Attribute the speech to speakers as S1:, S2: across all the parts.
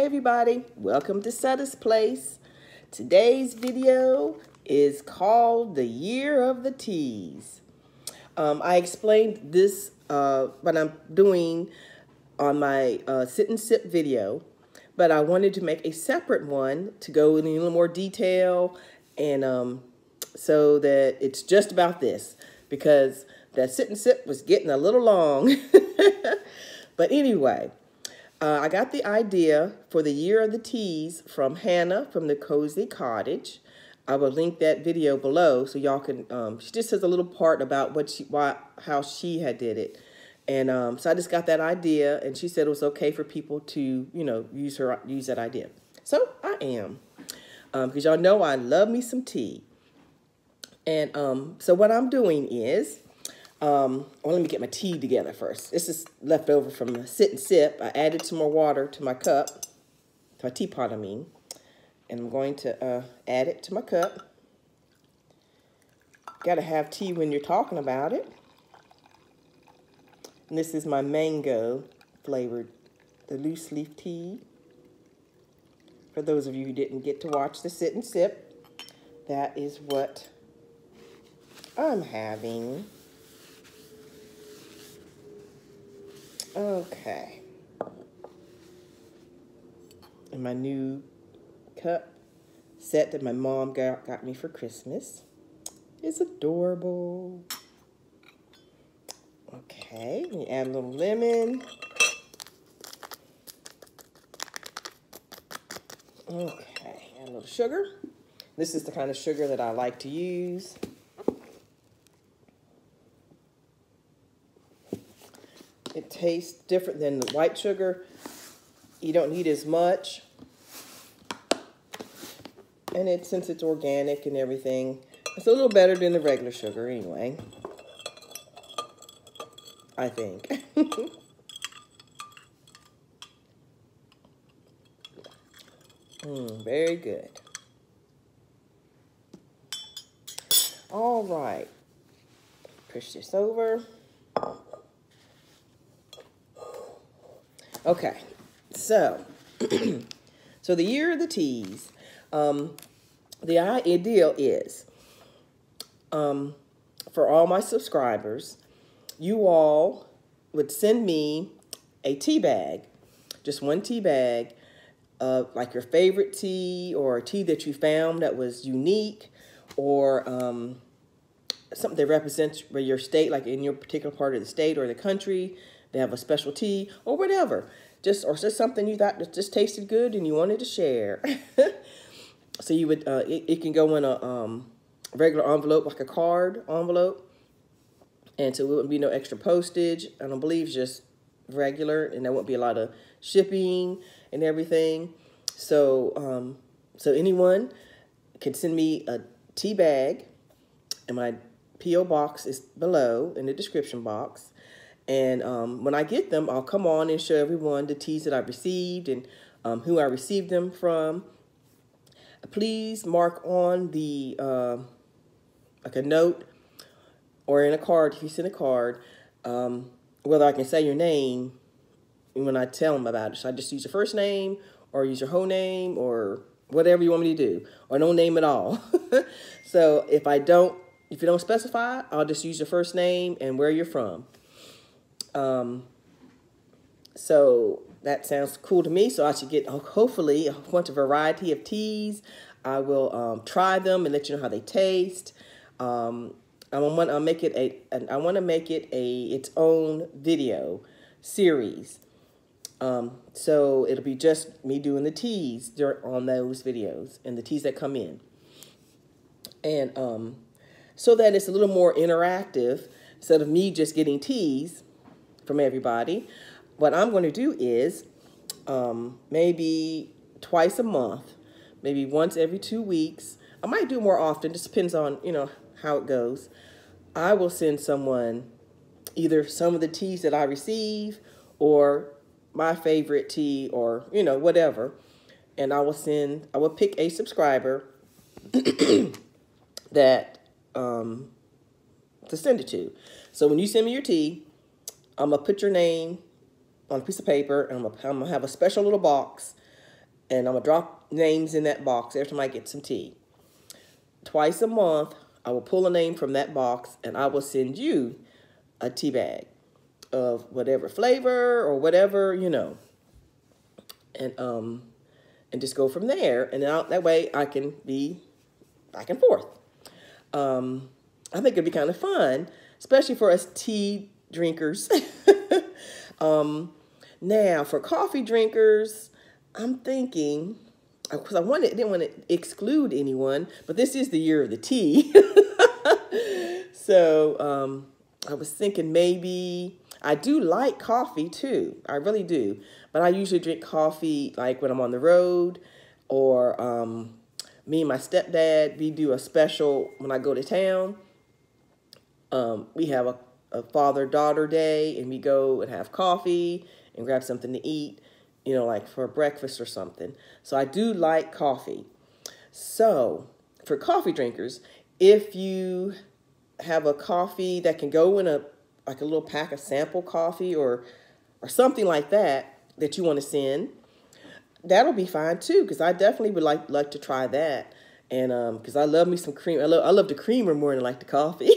S1: everybody, welcome to Setta's Place. Today's video is called The Year of the Teas. I explained this what I'm doing on my sit and sip video, but I wanted to make a separate one to go in a little more detail and so that it's just about this, because that sit and sip was getting a little long. But anyway, I got the idea for the Year of the Teas from Hannah from the Cozy Cottage. I will link that video below so y'all can, she just says a little part about how she had did it. And so I just got that idea, and she said it was okay for people to, use that idea. So I am, because y'all know I love me some tea. And so what I'm doing is, well, let me get my tea together first. This is left over from the sit and sip. I added some more water to my cup, to my teapot, I mean. And I'm going to add it to my cup. Got to have tea when you're talking about it. And this is my mango flavored, the loose leaf tea. For those of you who didn't get to watch the sit and sip, that is what I'm having. Okay. And my new cup set that my mom got me for Christmas. It's adorable. Okay, we add a little lemon. Okay, add a little sugar. This is the kind of sugar that I like to use. It tastes different than the white sugar. You don't need as much. And since it's organic and everything, it's a little better than the regular sugar anyway, I think. Very good. All right. Push this over. Okay, so, so the Year of the Teas, the ideal is, for all my subscribers, you all would send me a tea bag, just one tea bag, of like your favorite tea or a tea that you found that was unique, or something that represents your state, like in your particular part of the state or the country. They have a special tea or whatever, just something you thought that just tasted good and you wanted to share. So you would, it can go in a regular envelope, like a card envelope, and so it wouldn't be no extra postage. I don't believe just regular, and there won't be a lot of shipping and everything. So, so anyone can send me a tea bag, and my P.O. box is below in the description box. And when I get them, I'll come on and show everyone the teas that I've received and who I received them from. Please mark on the, like a note or in a card, if you send a card, whether I can say your name when I tell them about it. So I just use your first name or use your whole name or whatever you want me to do, or no name at all. So if you don't specify, I'll just use your first name and where you're from. So that sounds cool to me. So I should get, hopefully, a bunch of variety of teas. I will try them and let you know how they taste. I want to make it its own video series. So it'll be just me doing the teas on those videos and the teas that come in. And so that it's a little more interactive instead of me just getting teas from everybody. What I'm going to do is maybe twice a month, maybe once every 2 weeks. I might do more often, just depends on, how it goes. I will send someone either some of the teas that I receive or my favorite tea or, whatever. And I will pick a subscriber that to send it to. So when you send me your tea, I'm going to put your name on a piece of paper, and I'm going to have a special little box, And I'm going to drop names in that box every time I get some tea. Twice a month, I will pull a name from that box, and I will send you a tea bag of whatever flavor or whatever, you know. And just go from there. And that way I can be back and forth. I think it'd be kind of fun, especially for us tea drinkers. Now, for coffee drinkers, I'm thinking, because didn't want to exclude anyone, but this is the year of the tea. So I was thinking maybe, I do like coffee too. I really do. But I usually drink coffee like when I'm on the road, or me and my stepdad, we do a special when I go to town. We have a father-daughter day, and we go and have coffee and grab something to eat, you know, like for breakfast or something. So I do like coffee. So for coffee drinkers, if you have a coffee that can go in like a little pack of sample coffee or something like that you want to send, that'll be fine too, because I definitely would like to try that. And because I love me some cream. I love the creamer more than I like the coffee.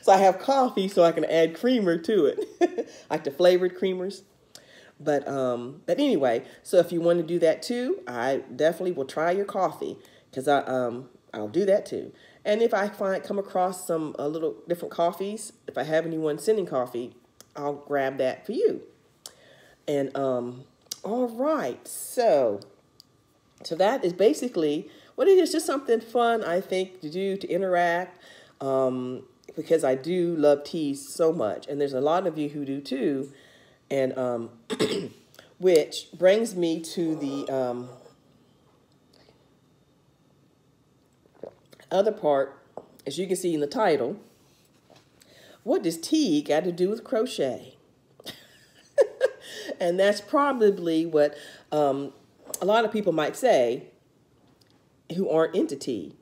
S1: So I have coffee so I can add creamer to it, like the flavored creamers. But anyway, so if you want to do that too, I definitely will try your coffee, because I'll do that too. And if I come across some little different coffees, if I have anyone sending coffee, I'll grab that for you. And all right, so that is basically what it is. Just something fun, I think, to do, to interact, because I do love teas so much, and there's a lot of you who do too. And which brings me to the other part, as you can see in the title. What does tea got to do with crochet? And that's probably what a lot of people might say who aren't into tea.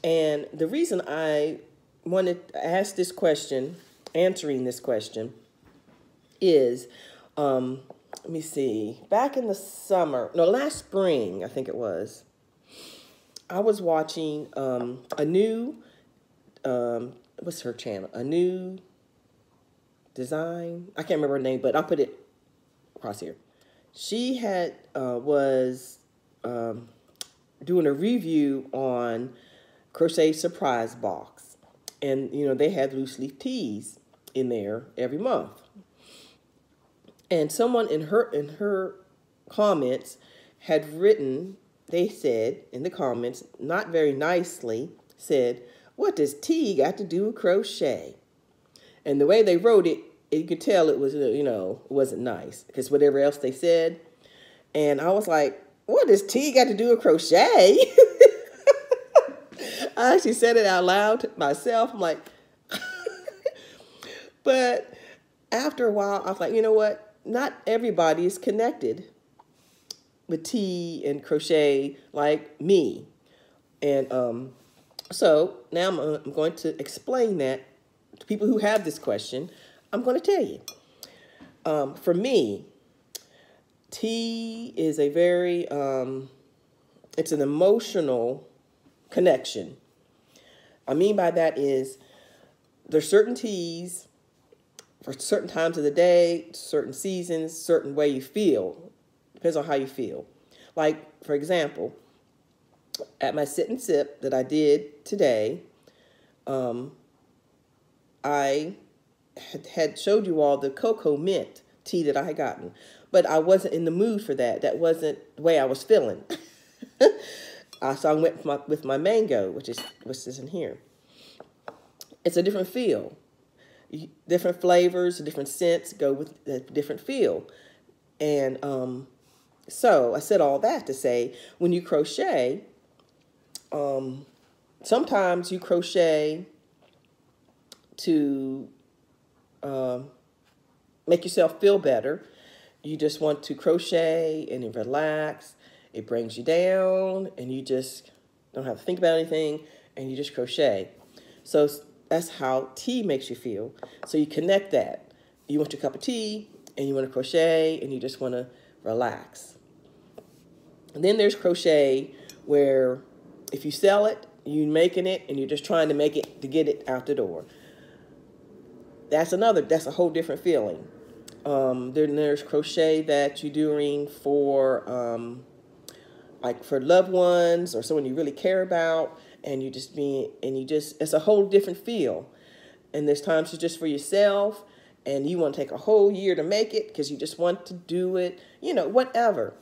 S1: And the reason I wanted to ask this question, answering this question, is, let me see, back in the summer, no, last spring, I think it was, I was watching a new, what's her channel? A New Design? I can't remember her name, but I'll put it across here. She was doing a review on Crochet Surprise Box. And, you know, they had loose leaf teas in there every month. And someone in her comments had written, they said in the comments, not very nicely, said, "What does tea got to do with crochet?" And the way they wrote it, you could tell it was, you know, it wasn't nice, because whatever else they said. And I was like, what does tea got to do with crochet? I actually said it out loud to myself. I'm like, but after a while, I was like, you know what? Not everybody is connected with tea and crochet like me. And so now I'm going to explain that to people who have this question. I'm going to tell you. For me, tea is a very, it's an emotional connection. I mean by that is there's certain teas for certain times of the day, certain seasons, certain way you feel. Depends on how you feel. Like, for example, at my sit and sip that I did today, I had showed you all the cocoa mint tea that I had gotten, but I wasn't in the mood for that. That wasn't the way I was feeling. So I went with my mango, which is in here. It's a different feel. Different flavors, different scents go with a different feel. And so I said all that to say, when you crochet, sometimes you crochet to make yourself feel better. You just want to crochet and relax. It brings you down, and you just don't have to think about anything, and you just crochet. So that's how tea makes you feel. So you connect that. You want your cup of tea, and you want to crochet, and you just want to relax. And then there's crochet, where if you sell it, you're making it, and you're just trying to make it to get it out the door. That's a whole different feeling. Then there's crochet that you're doing for, like for loved ones or someone you really care about, and it's a whole different feel. And there's times it's just for yourself, and you want to take a whole year to make it because you just want to do it, whatever.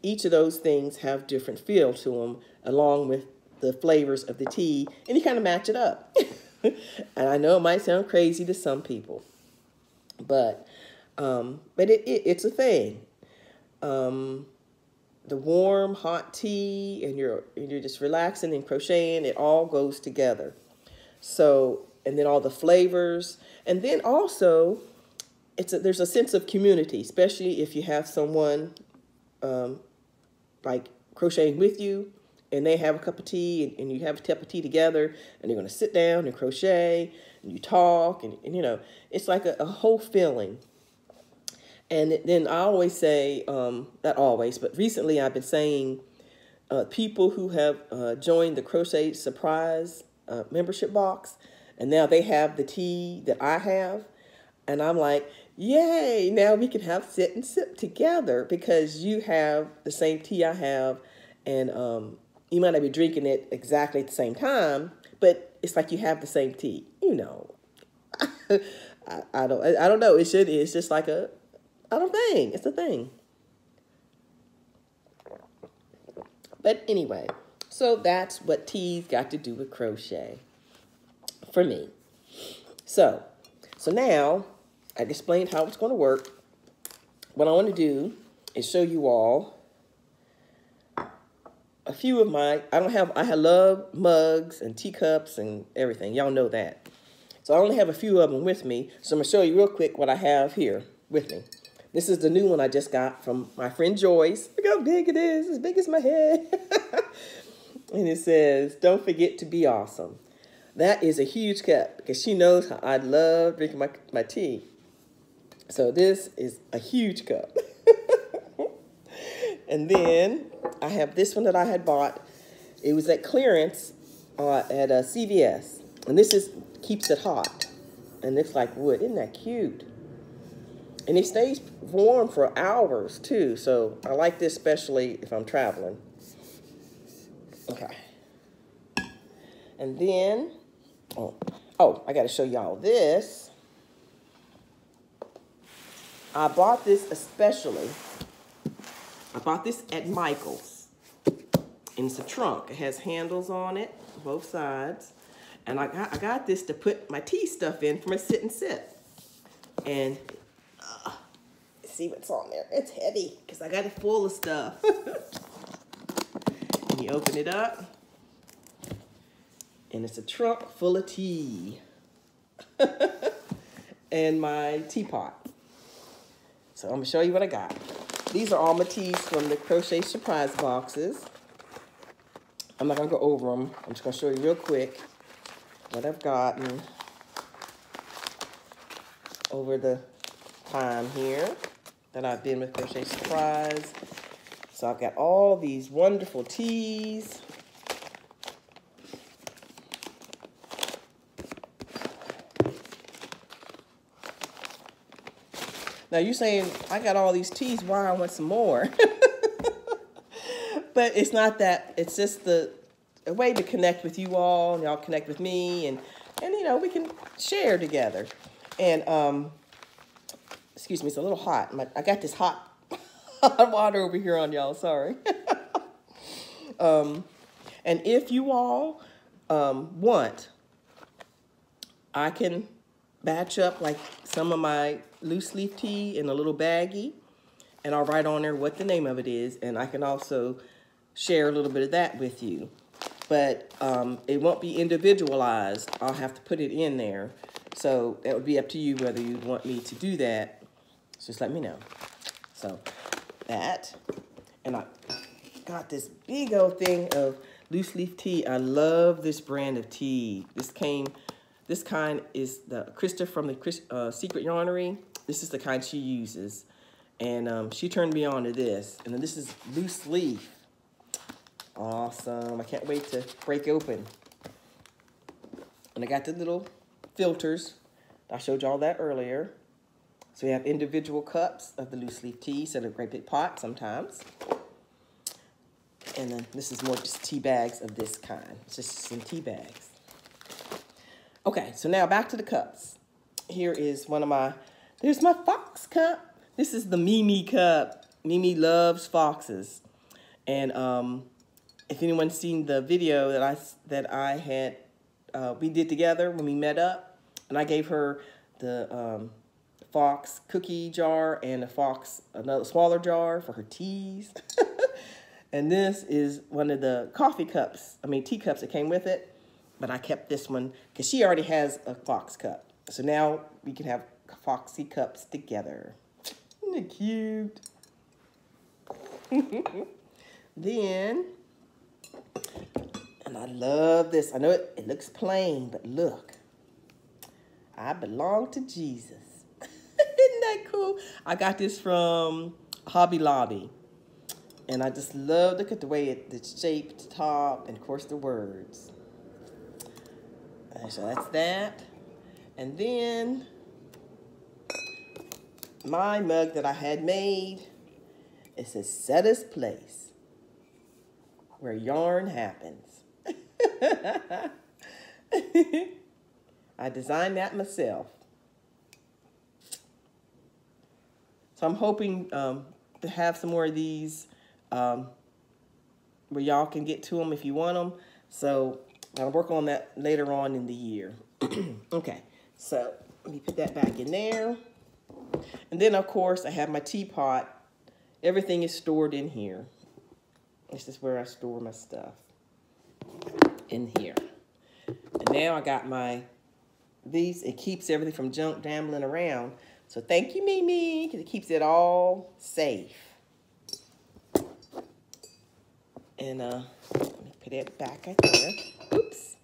S1: Each of those things have different feel to them, along with the flavors of the tea, and you kind of match it up. And I know it might sound crazy to some people, but it's a thing. The warm, hot tea, and you're just relaxing and crocheting. It all goes together. So, and then all the flavors, and then also, there's a sense of community, especially if you have someone like crocheting with you, and they have a cup of tea, and you have a cup of tea together, and you're going to sit down and crochet, and you talk, and it's like a whole feeling. And then I always say, not always, but recently I've been saying, people who have joined the Crochet Surprise membership box, and now they have the tea that I have, and I'm like, yay, now we can have sit and sip together, because you have the same tea I have, and you might not be drinking it exactly at the same time, but it's like you have the same tea, I don't know. It's just like thing. It's a thing. But anyway, so that's what tea's got to do with crochet for me. So now I've explained how it's going to work. What I want to do is show you all a few of I love mugs and teacups and everything. Y'all know that. So I only have a few of them with me. So I'm going to show you real quick what I have here with me. This is the new one I just got from my friend Joyce. Look how big it is, as big as my head. And it says, don't forget to be awesome. That is a huge cup, because she knows how I love drinking my tea. So this is a huge cup. And then I have this one that I had bought. It was at clearance at CVS. And this keeps it hot. And it's like wood. Isn't that cute? And it stays warm for hours, too. So I like this especially if I'm traveling. Okay. And then, I got to show y'all this. I bought this especially. I bought this at Michael's. And it's a trunk. It has handles on it, both sides. And I got this to put my tea stuff in for my sit and sip. And see what's on there. It's heavy because I got it full of stuff. And you open it up, and it's a trunk full of tea. And my teapot. So I'm going to show you what I got. These are all my teas from the Crochet Surprise boxes. I'm not going to go over them. I'm just going to show you real quick what I've gotten over the time here that I've been with Crochet Surprise. So I've got all these wonderful teas. Now you're saying, I got all these teas, why I want some more? But it's not that, it's just a way to connect with you all, and y'all connect with me, and we can share together. And excuse me, it's a little hot. I got this hot water over here on y'all, sorry. And if you all want, I can batch up like some of my loose leaf tea in a little baggie, and I'll write on there what the name of it is, and I can also share a little bit of that with you. But it won't be individualized. I'll have to put it in there. So that would be up to you whether you want me to do that. Just let me know. So that, and I got this big old thing of loose leaf tea. I love this brand of tea. This kind is the Krista from the Secret Yarnery. This is the kind she uses. And she turned me on to this. And then this is loose leaf. Awesome. I can't wait to break open. And I got the little filters. I showed y'all that earlier. So we have individual cups of the loose leaf tea, so they're a great big pot sometimes. And then this is more just tea bags of this kind. It's just some tea bags. Okay, so now back to the cups. Here is one of my, there's my fox cup. This is the Mimi cup. Mimi loves foxes. And if anyone's seen the video that I had, we did together when we met up, and I gave her the fox cookie jar and another smaller jar for her teas. And this is one of the tea cups that came with it, but I kept this one because she already has a fox cup. So now we can have foxy cups together. Isn't it cute? Then, and I love this. I know it looks plain, but look. I belong to Jesus. Isn't that cool? I got this from Hobby Lobby. And I just love, look at the way it's shaped, top, and of course the words. So that's that. And then my mug that I had made, it says Setta's Place, where yarn happens. I designed that myself. So I'm hoping to have some more of these where y'all can get to them if you want them. So I'll work on that later on in the year. Okay, so let me put that back in there. And then, of course, I have my teapot. Everything is stored in here. This is where I store my stuff, in here. And now I got these. It keeps everything from junk rambling around. So thank you, Mimi, because it keeps it all safe. And let me put it back right there. Oops.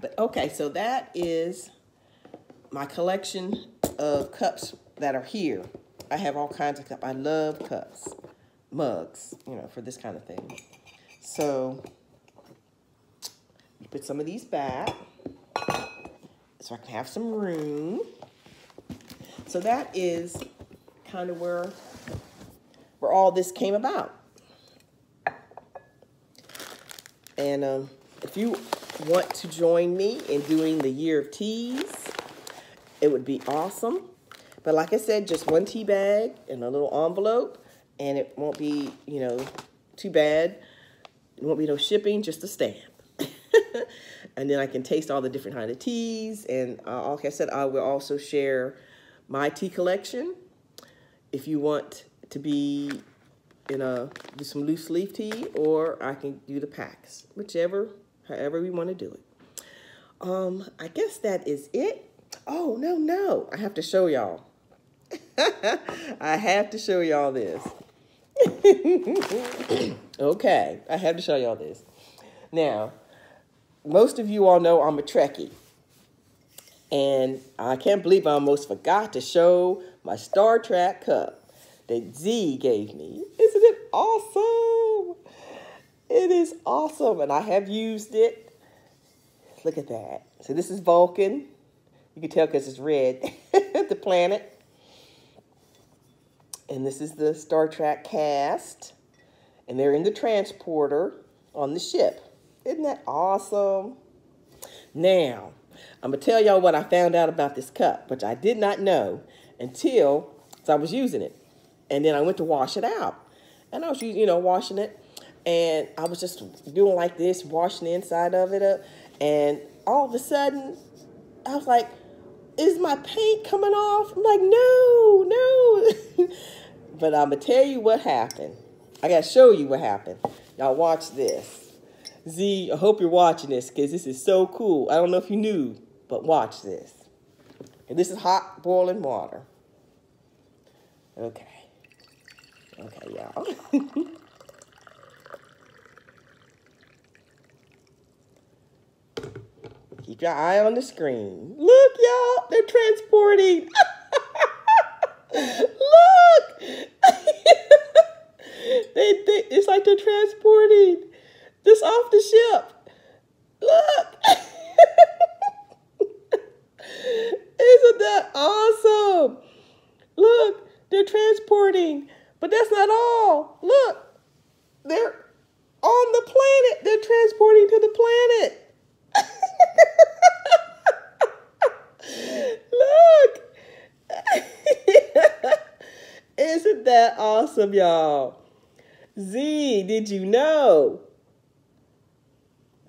S1: But okay, so that is my collection of cups that are here. I have all kinds of cups. I love cups, mugs, you know, for this kind of thing. So you put some of these back so I can have some room. So that is kind of where all this came about. And if you want to join me in doing the Year of Teas, it would be awesome. But like I said, just one tea bag and a little envelope, and it won't be, you know, too bad. It won't be no shipping, just a stamp. And then I can taste all the different kind of teas. And like I said, I will also share my tea collection. If you want to be do some loose leaf tea, or I can do the packs, however we want to do it. I guess that is it. Oh, no, I have to show y'all. I have to show y'all this. Okay, I have to show y'all this. Now, most of you all know I'm a Trekkie. And I can't believe I almost forgot to show my Star Trek cup that Z gave me. Isn't it awesome? It is awesome, and I have used it. Look at that. So this is Vulcan. You can tell because it's red, the planet. And this is the Star Trek cast. And they're in the transporter on the ship. Isn't that awesome? Now, I'm going to tell y'all what I found out about this cup, which I did not know until I was using it. And then I went to wash it out. And I was, washing it. And I was just doing like this, washing the inside of it up. And all of a sudden, I was like, is my paint coming off? I'm like, no. But I'm going to tell you what happened. I got to show you what happened. Y'all watch this. Z, I hope you're watching this because this is so cool. I don't know if you knew, but watch this. And this is hot boiling water. Okay. Okay, y'all. Keep your eye on the screen. Look, y'all, they're transporting. Look. It's like they're transporting this off the ship. Look. Isn't that awesome? Look, they're transporting. But that's not all. Look, they're on the planet. They're transporting to the planet. Look. Isn't that awesome, y'all? Z, did you know?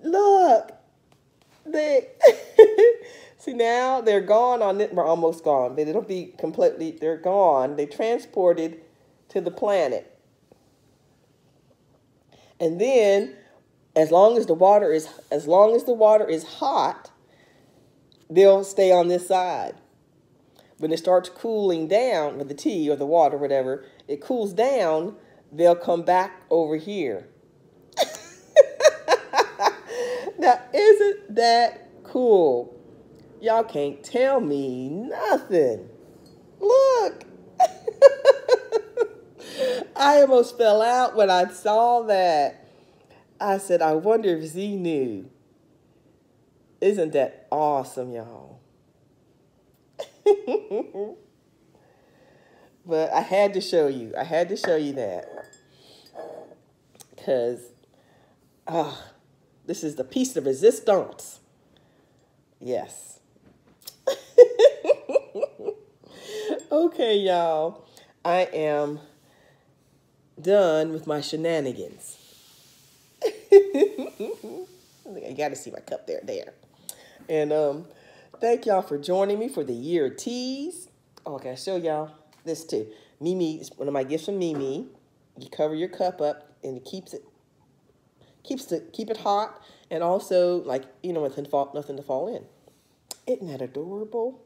S1: Look. They see, now they're gone on it. We're almost gone. They don't be completely, they're gone. They transported to the planet. And then as long as the water is hot, they'll stay on this side. When it starts cooling down with the tea or the water, whatever, it cools down, they'll come back over here. Now, isn't that cool? Y'all can't tell me nothing. Look. I almost fell out when I saw that. I said, I wonder if Z knew. Isn't that awesome, y'all? But I had to show you. I had to show you that. Because, this is the piece de resistance. Yes. Okay, y'all. I am done with my shenanigans. You got to see my cup there. And thank y'all for joining me for the year of TEAS. Oh, I got to show y'all this too. Mimi is one of my gifts from Mimi. You cover your cup up and it keep it hot, and also, like, you know, nothing to fall in. Isn't that adorable?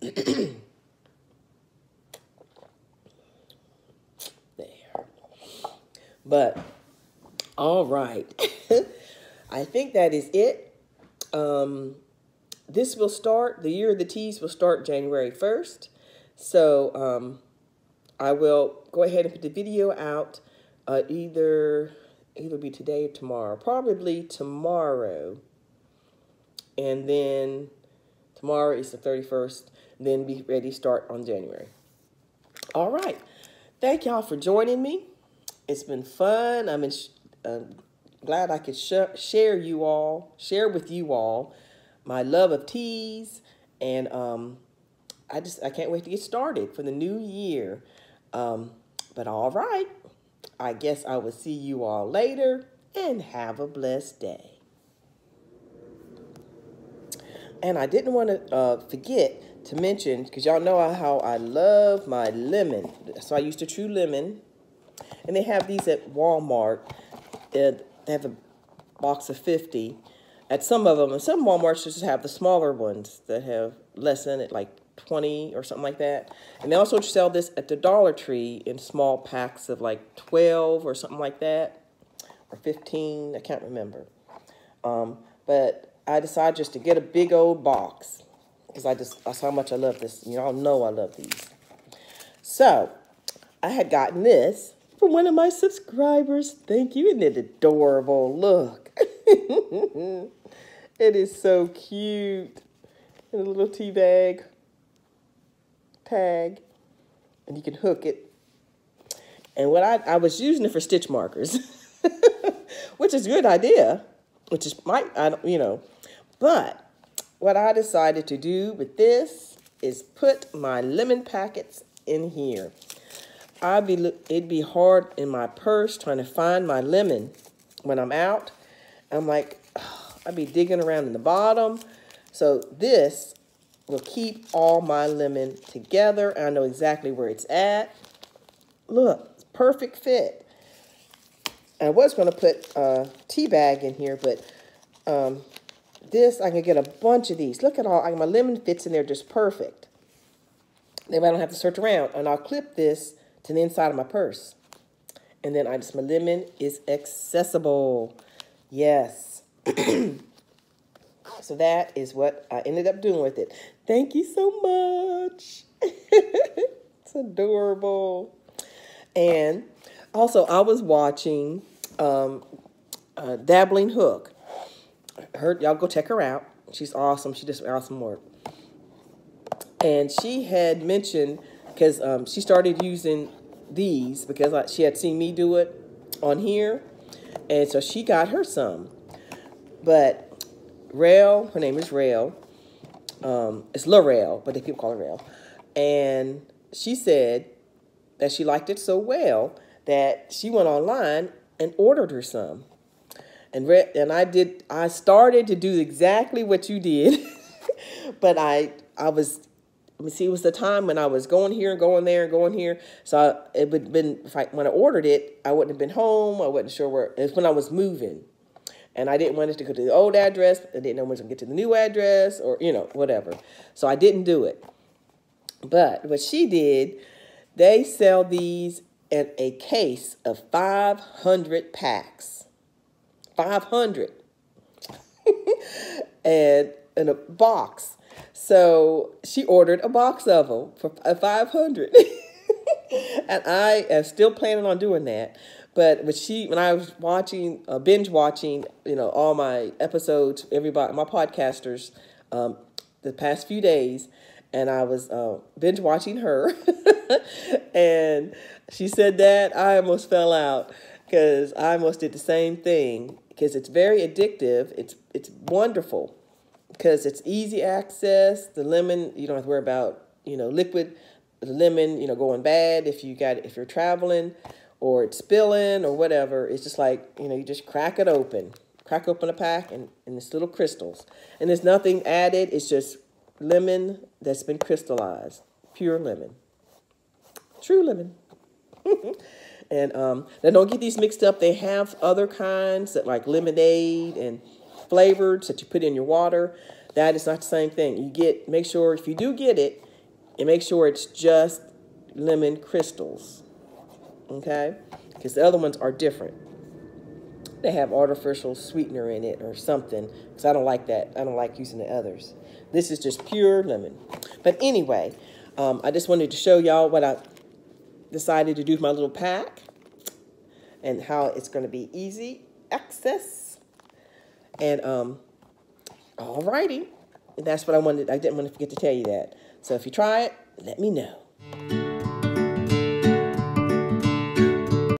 S1: There. But all right. I think that is it. This will start, the year of the TEAS will start January 1st. So I will go ahead and put the video out either be today or tomorrow. Probably tomorrow. And then tomorrow is the 31st. Then be ready to start on January. All right. Thank y'all for joining me. It's been fun. I'm glad I could share with you all my love of TEAS, and I can't wait to get started for the new year. But all right, I guess I will see you all later, and have a blessed day. And I didn't want to forget to mention, because y'all know how I love my lemon. So I used a True Lemon, and they have these at Walmart. They have a box of 50 at some of them. And some Walmarts just have the smaller ones that have less in it, like 20 or something like that. And they also sell this at the Dollar Tree in small packs of like 12 or something like that, or 15, I can't remember. But I decided just to get a big old box, because that's how much I love this. You all know I love these. So I had gotten this from one of my subscribers. Thank you. Isn't it adorable? Look. It is so cute. In a little tea bag tag. And you can hook it. And what I was using it for stitch markers. Which is a good idea. Which is but what I decided to do with this is put my lemon packets in here. It'd be hard in my purse trying to find my lemon when I'm out. I'm like, I'd be digging around in the bottom. So this will keep all my lemon together. I know exactly where it's at. Look, perfect fit. I was going to put a tea bag in here, but this, I can get a bunch of these. Look at my lemon fits in there just perfect. Then I don't have to search around. And I'll clip this to the inside of my purse. And then my lemon is accessible. Yes. So that is what I ended up doing with it. Thank you so much. It's adorable. And also, I was watching Dabbling Hook. Y'all go check her out. She's awesome. She does awesome work. And she had mentioned, because she started using these because she had seen me do it on here. And so she got her some. But Rail, her name is Rail. It's L'Oreal, but people call her Rail. And she said that she liked it so well that she went online and ordered her some. And I started to do exactly what you did. But let me see, it was the time when I was going here and going there and going here. So it would have been, when I ordered it, I wouldn't have been home. I wasn't sure where. It was when I was moving. And I didn't want it to go to the old address. I didn't know when to get to the new address or, whatever. So I didn't do it. But what she did, they sell these in a case of 500 packs. 500. And in a box. So she ordered a box of them for 500. And I am still planning on doing that. But when I was watching, binge watching, all my episodes, everybody, my podcasters, the past few days, and I was binge watching her, and she said that, I almost fell out because I almost did the same thing because it's very addictive. It's wonderful because it's easy access. The lemon, you don't have to worry about, liquid, the lemon, going bad if you're traveling, or it's spilling or whatever. It's just like, you just crack open a pack and it's little crystals. And there's nothing added. It's just lemon that's been crystallized. Pure lemon. True lemon. And now don't get these mixed up. They have other kinds that like lemonade and flavored that you put in your water. That is not the same thing. Make sure if you do get it, and make sure it's just lemon crystals. Okay? Because the other ones are different. They have artificial sweetener in it or something. Because I don't like that. I don't like using the others. This is just pure lemon. But anyway, I just wanted to show y'all what I decided to do with my little pack. And how it's going to be easy access. And, alrighty. And that's what I wanted. I didn't want to forget to tell you that. So if you try it, let me know.